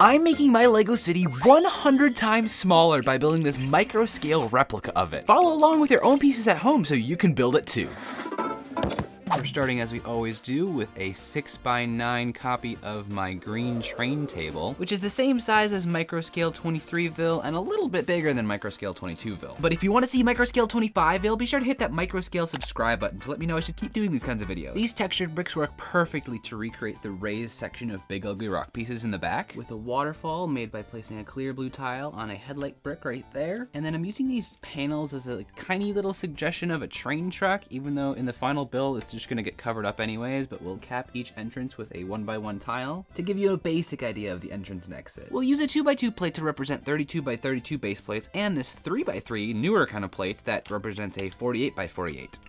I'm making my Lego city 100 times smaller by building this micro scale replica of it. Follow along with your own pieces at home so you can build it too. We're starting as we always do with a 6x9 copy of my green train table, which is the same size as microscale 23-Ville and a little bit bigger than microscale 22-Ville. But if you want to see microscale 25-Ville, be sure to hit that microscale subscribe button to let me know I should keep doing these kinds of videos. These textured bricks work perfectly to recreate the raised section of big ugly rock pieces in the back, with a waterfall made by placing a clear blue tile on a headlight brick right there. And then I'm using these panels as a tiny little suggestion of a train track, even though in the final build it's just gonna get covered up anyways, but we'll cap each entrance with a 1x1 tile to give you a basic idea of the entrance and exit. We'll use a 2x2 plate to represent 32x32 base plates, and this 3x3 newer kind of plate that represents a 48x48.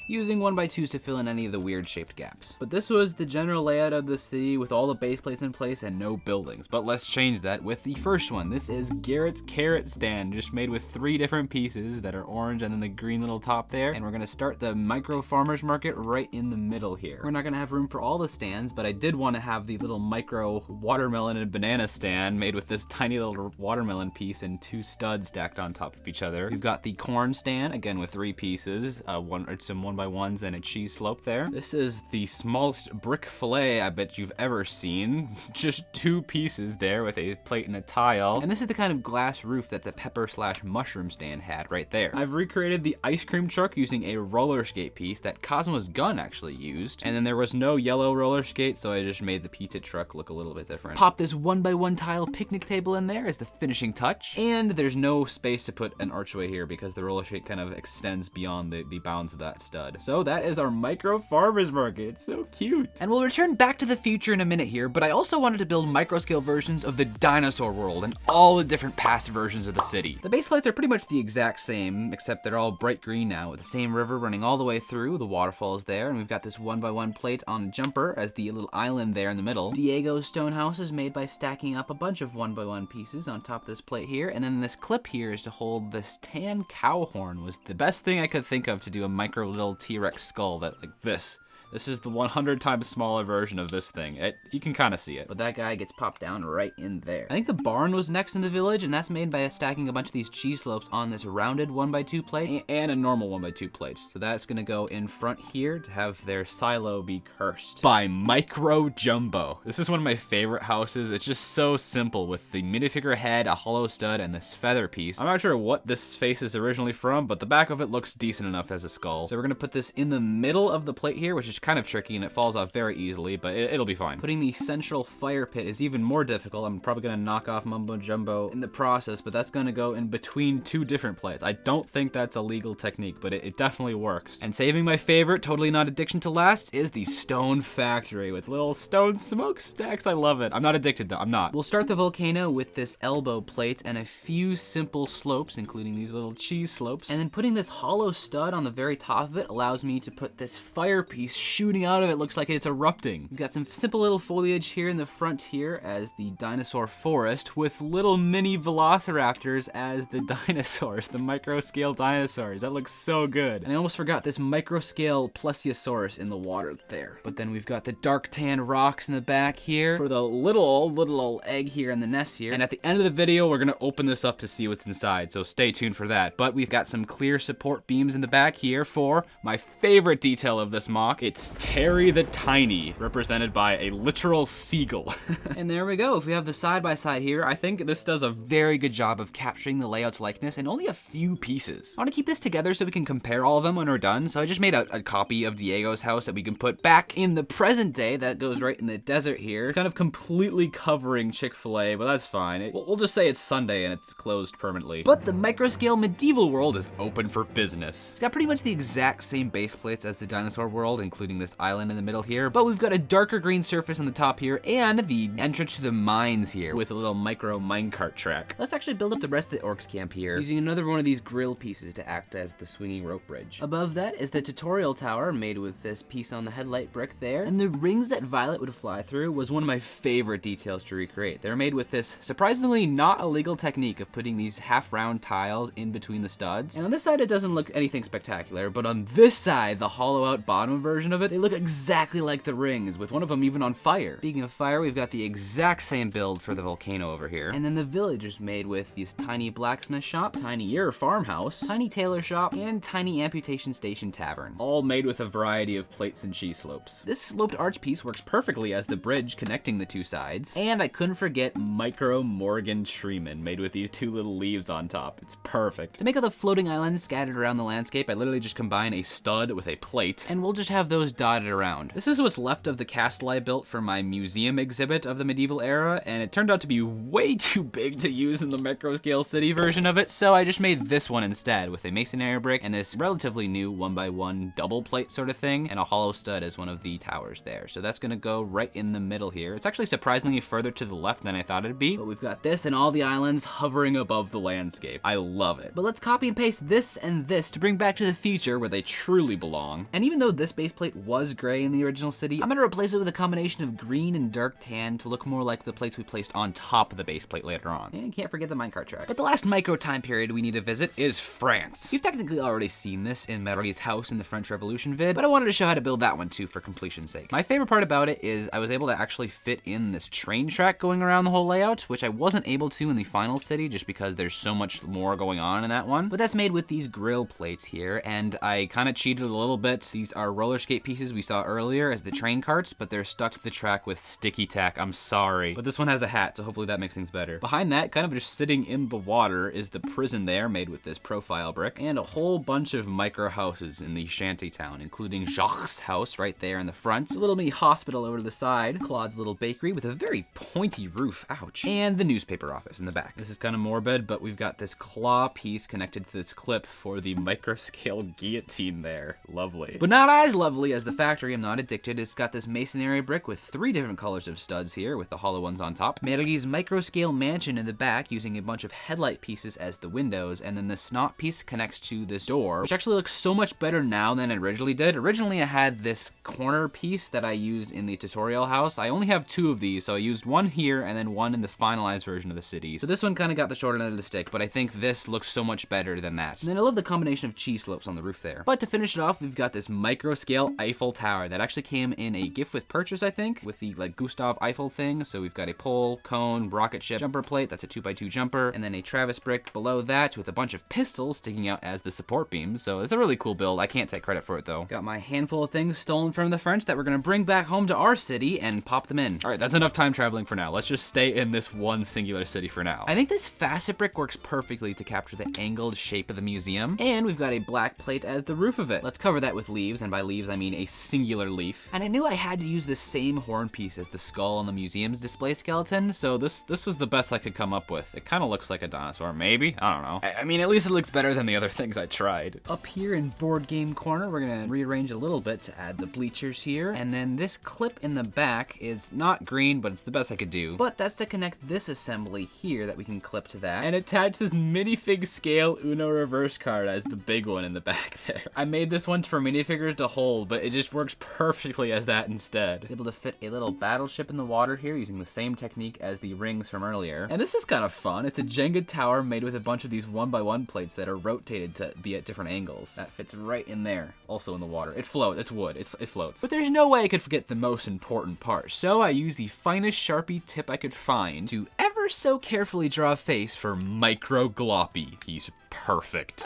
Using 1x2s to fill in any of the weird shaped gaps. But this was the general layout of the city with all the base plates in place and no buildings. But let's change that with the first one. This is Garrett's carrot stand, just made with 3 different pieces that are orange and then the green little top there. And we're gonna start the micro farmers market right in the middle here. We're not gonna have room for all the stands, but I did want to have the little micro watermelon and banana stand made with this tiny little watermelon piece and 2 studs stacked on top of each other. We've got the corn stand, again with 3 pieces, some 1x1s and a cheese slope there. This is the smallest brick fillet I bet you've ever seen. Just 2 pieces there with a plate and a tile. And this is the kind of glass roof that the pepper/mushroom stand had right there. I've recreated the ice cream truck using a roller skate piece that Cosmo's gun actually used. And then there was no yellow roller skate, so I just made the pizza truck look a little bit different. Pop this 1x1 tile picnic table in there as the finishing touch. And there's no space to put an archway here because the roller skate kind of extends beyond the bounds of that stud. So that is our micro farmers market. It's so cute. And we'll return back to the future in a minute here, but I also wanted to build micro scale versions of the dinosaur world and all the different past versions of the city. The base plates are pretty much the exact same, except they're all bright green now with the same river running all the way through. The waterfall is there, and we've got this 1x1 plate on a jumper as the little island there in the middle. Diego's stone house is made by stacking up a bunch of 1x1 pieces on top of this plate here, and then this clip here is to hold this tan cow horn. Was the best thing I could think of to do a micro little T-Rex skull that like this. This is the 100 times smaller version of this thing. You can kind of see it. But that guy gets popped down right in there. I think the barn was next in the village, and that's made by stacking a bunch of these cheese slopes on this rounded 1x2 plate and a normal 1x2 plate. So that's gonna go in front here to have their silo be cursed by Micro Jumbo. This is one of my favorite houses. It's just so simple with the minifigure head, a hollow stud, and this feather piece. I'm not sure what this face is originally from, but the back of it looks decent enough as a skull. So we're gonna put this in the middle of the plate here, which is kind of tricky and it falls off very easily, but it'll be fine. Putting the central fire pit is even more difficult. I'm probably gonna knock off Mumbo Jumbo in the process, but that's gonna go in between 2 different plates. I don't think that's a legal technique, but it definitely works. And saving my favorite, totally not addiction to last, is the stone factory with little stone smokestacks. I love it. I'm not addicted though, I'm not. We'll start the volcano with this elbow plate and a few simple slopes, including these little cheese slopes. And then putting this hollow stud on the very top of it allows me to put this fire piece shooting out of it. Looks like it's erupting. We've got some simple little foliage here in the front here as the dinosaur forest with little mini velociraptors as the dinosaurs, the micro scale dinosaurs. That looks so good. And I almost forgot this micro scale plesiosaurus in the water there. But then we've got the dark tan rocks in the back here for the little old egg here in the nest here. And at the end of the video, we're gonna open this up to see what's inside, so stay tuned for that. But we've got some clear support beams in the back here for my favorite detail of this mock. It's Terry the Tiny, represented by a literal seagull. And there we go. If we have the side-by-side here, I think this does a very good job of capturing the layout's likeness in only a few pieces. I want to keep this together so we can compare all of them when we're done, so I just made a copy of Diego's house that we can put back in the present day that goes right in the desert here. It's kind of completely covering Chick-fil-A, but that's fine. We'll just say it's Sunday and it's closed permanently. But the microscale medieval world is open for business. It's got pretty much the exact same base plates as the dinosaur world, including this island in the middle here, but we've got a darker green surface on the top here and the entrance to the mines here with a little micro minecart track. Let's actually build up the rest of the orcs camp here using another one of these grill pieces to act as the swinging rope bridge. Above that is the tutorial tower made with this piece on the headlight brick there, and the rings that Violet would fly through was one of my favorite details to recreate. They're made with this surprisingly not illegal technique of putting these half round tiles in between the studs. And on this side it doesn't look anything spectacular, but on this side, the hollow out bottom version of it, they look exactly like the rings, with one of them even on fire. Speaking of fire, we've got the exact same build for the volcano over here. And then the village is made with these tiny blacksmith shop, tinier farmhouse, tiny tailor shop, and tiny amputation station tavern. All made with a variety of plates and cheese slopes. This sloped arch piece works perfectly as the bridge connecting the two sides. And I couldn't forget Micro Morgan Treeman, made with these two little leaves on top. It's perfect. To make all the floating islands scattered around the landscape, I literally just combine a stud with a plate, and we'll just have those dotted around. This is what's left of the castle I built for my museum exhibit of the medieval era, and it turned out to be way too big to use in the microscale city version of it, so I just made this one instead with a masonry brick and this relatively new 1x1 double plate sort of thing, and a hollow stud as one of the towers there. So that's gonna go right in the middle here. It's actually surprisingly further to the left than I thought it'd be, but we've got this and all the islands hovering above the landscape. I love it. But let's copy and paste this and this to bring back to the future where they truly belong. And even though this base plate was gray in the original city, I'm gonna replace it with a combination of green and dark tan to look more like the plates we placed on top of the base plate later on. And can't forget the minecart track. But the last micro time period we need to visit is France. You've technically already seen this in Marie's house in the French Revolution vid, but I wanted to show how to build that one too for completion's sake. My favorite part about it is I was able to actually fit in this train track going around the whole layout, which I wasn't able to in the final city just because there's so much more going on in that one. But that's made with these grill plates here, and I kind of cheated a little bit. These are roller skate pieces we saw earlier as the train carts, but they're stuck to the track with sticky tack. I'm sorry. But this one has a hat, so hopefully that makes things better. Behind that, kind of just sitting in the water, is the prison there made with this profile brick, and a whole bunch of micro houses in the shanty town, including Jacques' house right there in the front, a little mini hospital over to the side, Claude's little bakery with a very pointy roof, ouch, and the newspaper office in the back. This is kind of morbid, but we've got this claw piece connected to this clip for the microscale guillotine there. Lovely. But not as lovely as the factory, I'm not addicted. It's got this masonry brick with 3 different colors of studs here with the hollow ones on top. Marie's microscale mansion in the back using a bunch of headlight pieces as the windows, and then the snot piece connects to this door, which actually looks so much better now than it originally did. Originally I had this corner piece that I used in the tutorial house. I only have 2 of these, so I used one here and then one in the finalized version of the city. So this one kind of got the short end of the stick, but I think this looks so much better than that. And then I love the combination of cheese slopes on the roof there. But to finish it off, we've got this microscale Eiffel Tower that actually came in a gift with purchase, I think, with the like Gustav Eiffel thing. So we've got a pole, cone, rocket ship, jumper plate, that's a 2x2 jumper, and then a Travis brick below that with a bunch of pistols sticking out as the support beams. So it's a really cool build. I can't take credit for it though. Got my handful of things stolen from the French that we're gonna bring back home to our city and pop them in. All right, that's enough time traveling for now. Let's just stay in this one singular city for now. I think this facet brick works perfectly to capture the angled shape of the museum, and we've got a black plate as the roof of it. Let's cover that with leaves, and by leaves I mean a singular leaf. And I knew I had to use the same horn piece as the skull on the museum's display skeleton, so this was the best I could come up with. It kind of looks like a dinosaur, maybe? I don't know. I mean, at least it looks better than the other things I tried. Up here in board game corner, we're gonna rearrange a little bit to add the bleachers here, and then this clip in the back is not green, but it's the best I could do. But that's to connect this assembly here that we can clip to that, and attach this minifig scale Uno reverse card as the big one in the back there. I made this one for minifigures to hold, but it just works perfectly as that instead. It's able to fit a little battleship in the water here using the same technique as the rings from earlier. And this is kind of fun. It's a Jenga tower made with a bunch of these 1x1 plates that are rotated to be at different angles. That fits right in there, also in the water. It floats, it's wood, it floats. But there's no way I could forget the most important part, so I used the finest Sharpie tip I could find to ever so carefully draw a face for Micro Gloppy. He's perfect.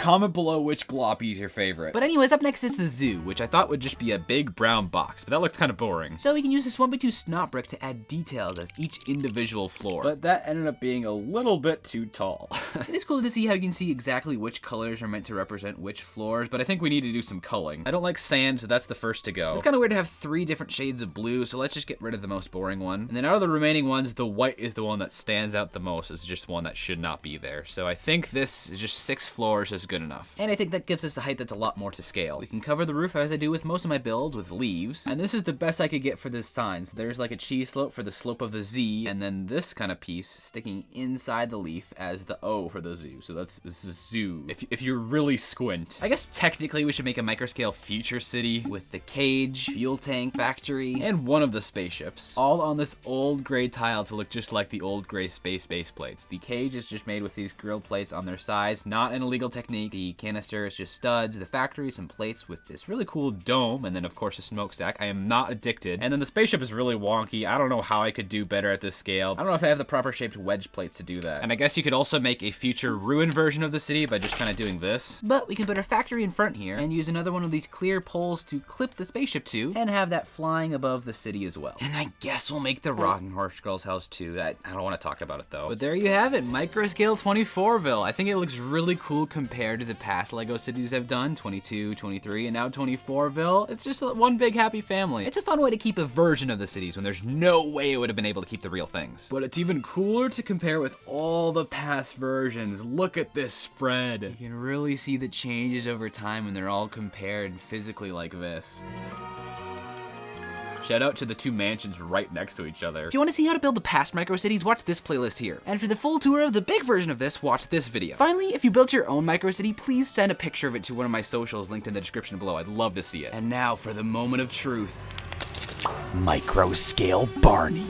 Comment below which Gloppy is your favorite. But anyways, up next is the zoo, which I thought would just be a big brown box, but that looks kind of boring. So we can use this 1x2 snot brick to add details as each individual floor. But that ended up being a little bit too tall. It is cool to see how you can see exactly which colors are meant to represent which floors, but I think we need to do some culling. I don't like sand, so that's the first to go. It's kind of weird to have 3 different shades of blue, so let's just get rid of the most boring one. And then out of the remaining ones, the white is the one that stands out the most. It's just one that should not be there. So I think this is just 6 floors is good enough. And I think that gives us a height that's a lot more to scale. We can cover the roof as I do with most of my builds with leaves. And this is the best I could get for this sign. So there's like a cheese slope for the slope of the Z, and then this kind of piece sticking inside the leaf as the O for the zoo. So this is zoo, if you really squint. I guess technically we should make a microscale future city with the cage, fuel tank, factory, and one of the spaceships, all on this old gray tile to look just like the old gray space base plates. The cage is just made with these grill plates on their sides, not an illegal technique. unique. The canister is just studs, the factory, some plates with this really cool dome, and then of course a smokestack. I am not addicted. And then the spaceship is really wonky. I don't know how I could do better at this scale. I don't know if I have the proper shaped wedge plates to do that. And I guess you could also make a future ruin version of the city by just kind of doing this. But we can put a factory in front here and use another one of these clear poles to clip the spaceship to and have that flying above the city as well. And I guess we'll make the Rocking Horse Girl's house too. I don't want to talk about it though. But there you have it, microscale 24-Ville. I think it looks really cool compared to the past LEGO cities I've done, 22, 23, and now 24-Ville. It's just one big happy family. It's a fun way to keep a version of the cities when there's no way it would have been able to keep the real things. But it's even cooler to compare with all the past versions. Look at this spread. You can really see the changes over time when they're all compared physically like this. Shout out to the two mansions right next to each other. If you want to see how to build the past micro cities, watch this playlist here. And for the full tour of the big version of this, watch this video. Finally, if you built your own micro city, please send a picture of it to one of my socials linked in the description below. I'd love to see it. And now for the moment of truth. Microscale Barney.